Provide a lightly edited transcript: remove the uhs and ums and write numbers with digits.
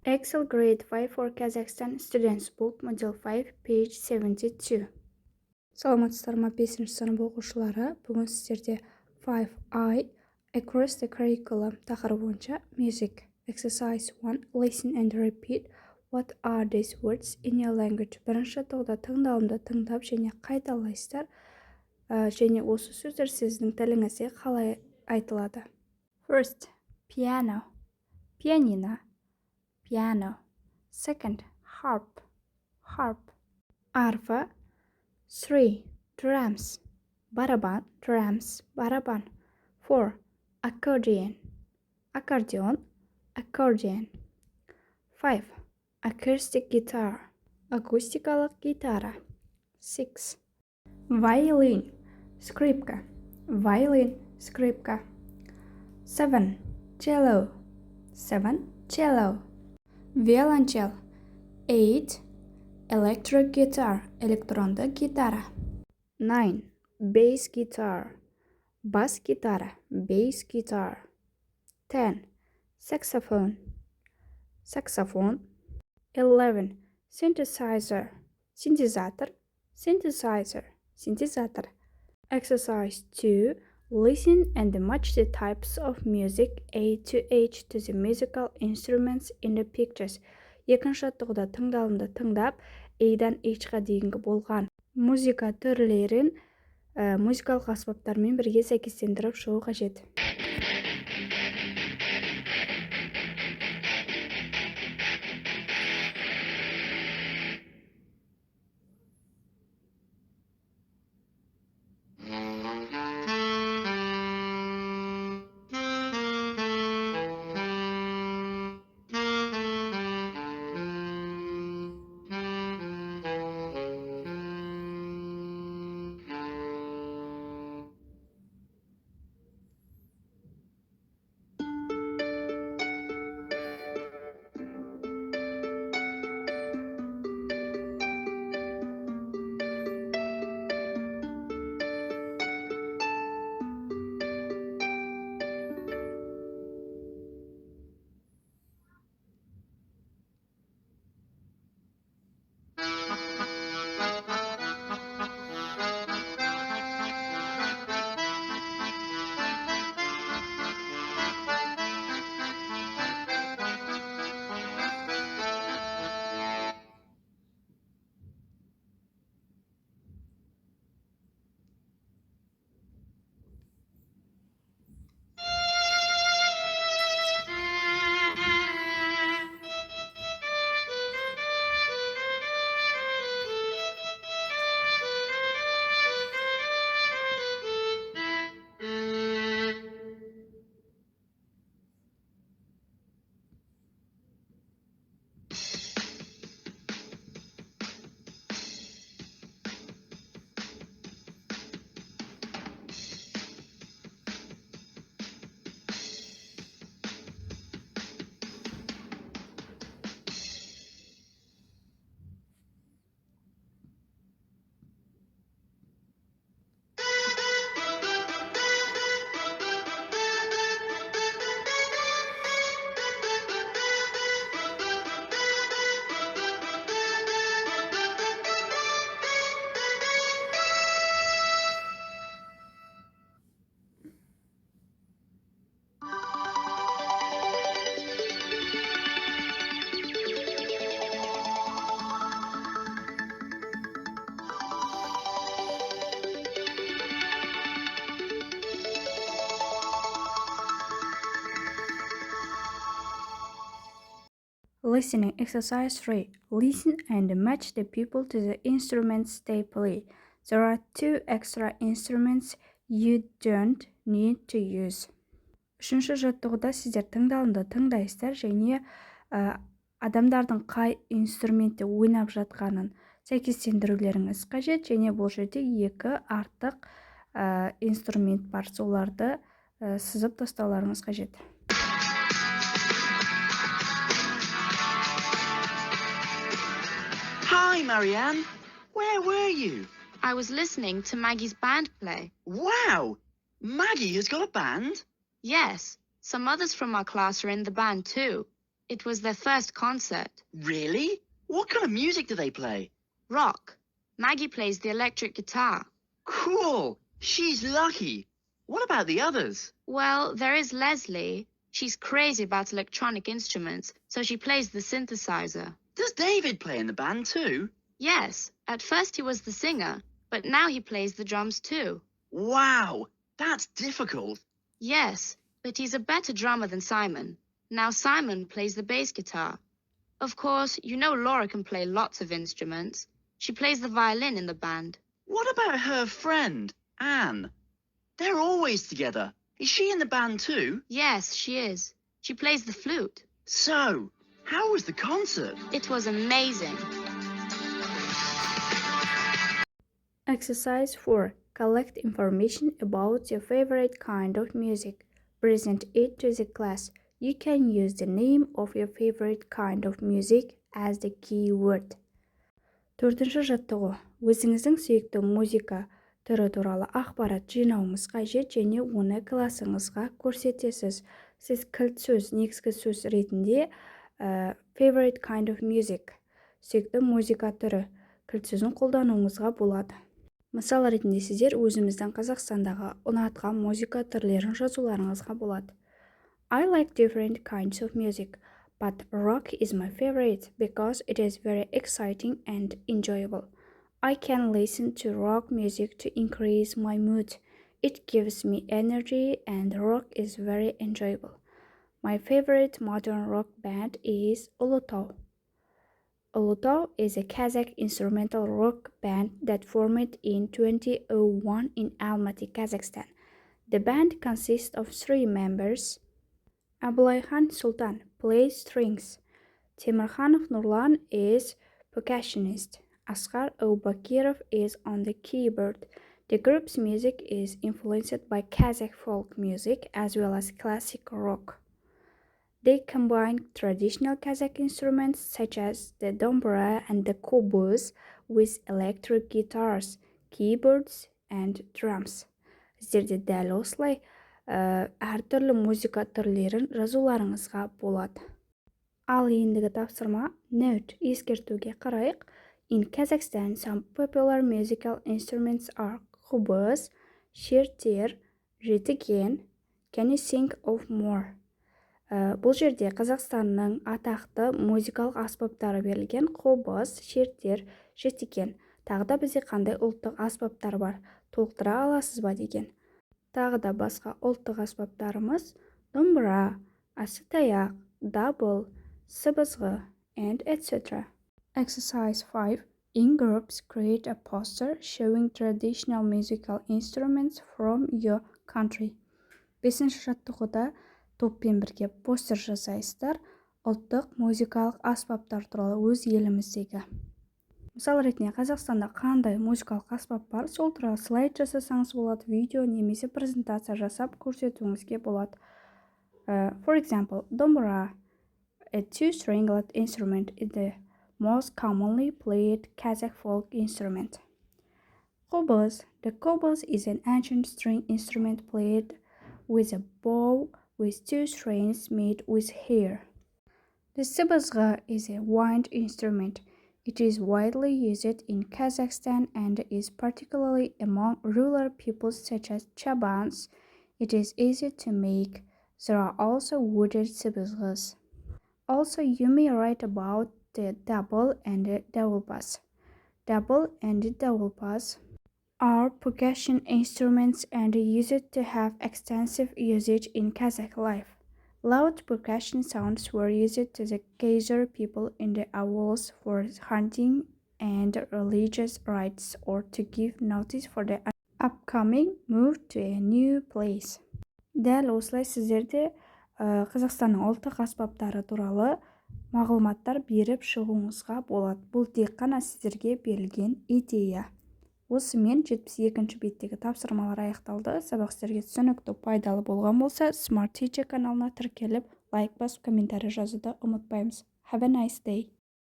Excel Grade 5 for Kazakhstan Students Book Module 5, page 72. Саламатсыздар ма 5-ші сынып оқушылары. Бүгін сіздерде 5I Across the Curriculum тақырыбы бойынша Music Exercise 1 Listen and repeat What are these words in your language? Бірінші тоқта тыңдалымды тыңдап және қайталайсыздар. Және осы сөздер сіздің тіліңізде қалай айтылады. First, piano, pianino, piano. Second, harp, harp. Arfa. 3. Drums, baraban, drums, baraban. 4. Accordion, accordion, accordion. 5. Acoustic guitar, акустикалық гитара. 6. Violin, скрипка, violin, скрипка. 7. Cello, 7. Cello. Violonchel. 8. Electric guitar, электронды гитара. 9. Bass guitar, бас гитара, bass guitar. 10. Saxophone, saxophone. 11. Synthesizer, synthesizer, synthesizer, synthesizer. Exercise 2. Listen and match the types of music A to H to the musical instruments in the pictures. Екінші тоқта тыңдалымды тыңдап, A-дан H-ға дейінгі болған музыка түрлерін музыкалық аспаптармен бірге сәйкестендіріп шығу қажет. Listening exercise 3. Listen and match the people to the instruments they play. There are 2 extra instruments you don't need to use. Үшінші жаттығуда сіздер тыңдалымды тыңдайсыздар және адамдардың қай инструментте ойнап жатқанын сәйкестендірулеріңіз қажет, және бұл жерде 2 артық инструмент бар, соларды сызып тастауларыңыз қажет. Hi, Marianne. Where were you? I was listening to Maggie's band play. Wow! Maggie has got a band? Yes, some others from our class are in the band too. It was their first concert. Really? What kind of music do they play? Rock. Maggie plays the electric guitar. Cool. She's lucky. What about the others? Well, there is Leslie. She's crazy about electronic instruments, so she plays the synthesizer. Does David play in the band too? Yes, at first he was the singer, but now he plays the drums too. Wow, that's difficult. Yes, but he's a better drummer than Simon. Now Simon plays the bass guitar. Of course, you know Laura can play lots of instruments. She plays the violin in the band. What about her friend, Anne? They're always together. Is she in the band too? Yes, she is. She plays the flute. So, how was the concert? It was amazing. Exercise 4. Collect information about your favorite kind of music. Present it to the class. You can use the name of your favorite kind of music as the key word. Төртінші жаттығу. Өзіңіздің сүйікті музыка түрі туралы ақпарат жинауыңыз қажет және оны классыңызға көрсетесіз. Сіз кілт сөз, негізгі сөз ретінде favorite kind of music, сүйікті музыка түрі кілт сөзін қолдануыңызға болады. Мысал ретінде сіздер өзіміздің Қазақстандағы ұнатқан музыка түрлерін жазуларыңызға болады. I like different kinds of music, but rock is my favorite because it is very exciting and enjoyable. I can listen to rock music to increase my mood. It gives me energy and rock is very enjoyable. My favorite modern rock band is Ulutau. Ulutau is a Kazakh instrumental rock band that formed in 2001 in Almaty, Kazakhstan. The band consists of 3 members. Ablayhan Sultan plays strings. Temirkhanov Nurlan is percussionist. Asghar Aubakirov is on the keyboard. The group's music is influenced by Kazakh folk music as well as classic rock. They combine traditional Kazakh instruments such as the dombra and the kobuz with electric guitars, keyboards and drums. Сіздерде дәл осылай әртүрлі музыка түрлерін жазуларыңызға болады. Ал ендігі тапсырма note ескертуге қарайық. In Kazakhstan, some popular musical instruments are kobuz, шертер, жетіген. Can you think of more? Бұл жерде Қазақстанның атақты музыкалық аспаптары берілген қобыз, шертер, жетіген. Тағы да бізде қандай ұлттық аспаптар бар? Толықтыра аласыз ба деген. Тағы да басқа ұлттық аспаптарымыз домбыра, асатаяқ, дабыл, сыбызғы, and etc. Exercise 5. In groups, create a poster showing traditional musical instruments from your country. 5-ші жаттығуда топпен бірге постер жасайсыздар ұлттық музыкалық аспаптар туралы өз еліміздегі. Мысал ретінде Қазақстанда қандай музыкалық аспап бар, сол туралы слайд жасасаңыз болады, видео немесе презентация жасап көрсетуіңізге болады. For example, dombra, a 2-stringed instrument, is the most commonly played Kazakh folk instrument. Kobuz. The kobuz is an ancient string instrument played with a bow with 2 strings made with hair. The sыбызғы is a wind instrument. It is widely used in Kazakhstan and is particularly among rural peoples such as Chabans. It is easy to make. There are also wooden sыбызғыс. Also, you may write about the double and the double bass. Double and the double bass are percussion instruments and used to have extensive usage in Kazakh life. Loud percussion sounds were used to the Kazakh people in the avals for hunting and religious rites or to give notice for the upcoming move to a new place. Дәл осылай сіздерде Қазақстанның ұлттық аспаптары туралы мағлұматтар беріп шығуыңызға болады. Бұл тек қана сіздерге берілген идея. Осымен 72-ші беттегі тапсырмалар аяқталды. Сабақ сіздерге түсінікті, пайдалы болған болса, Smart Teacher каналына тіркеліп, лайк басып, комментарий жазуды ұмытпаймыз. Have a nice day!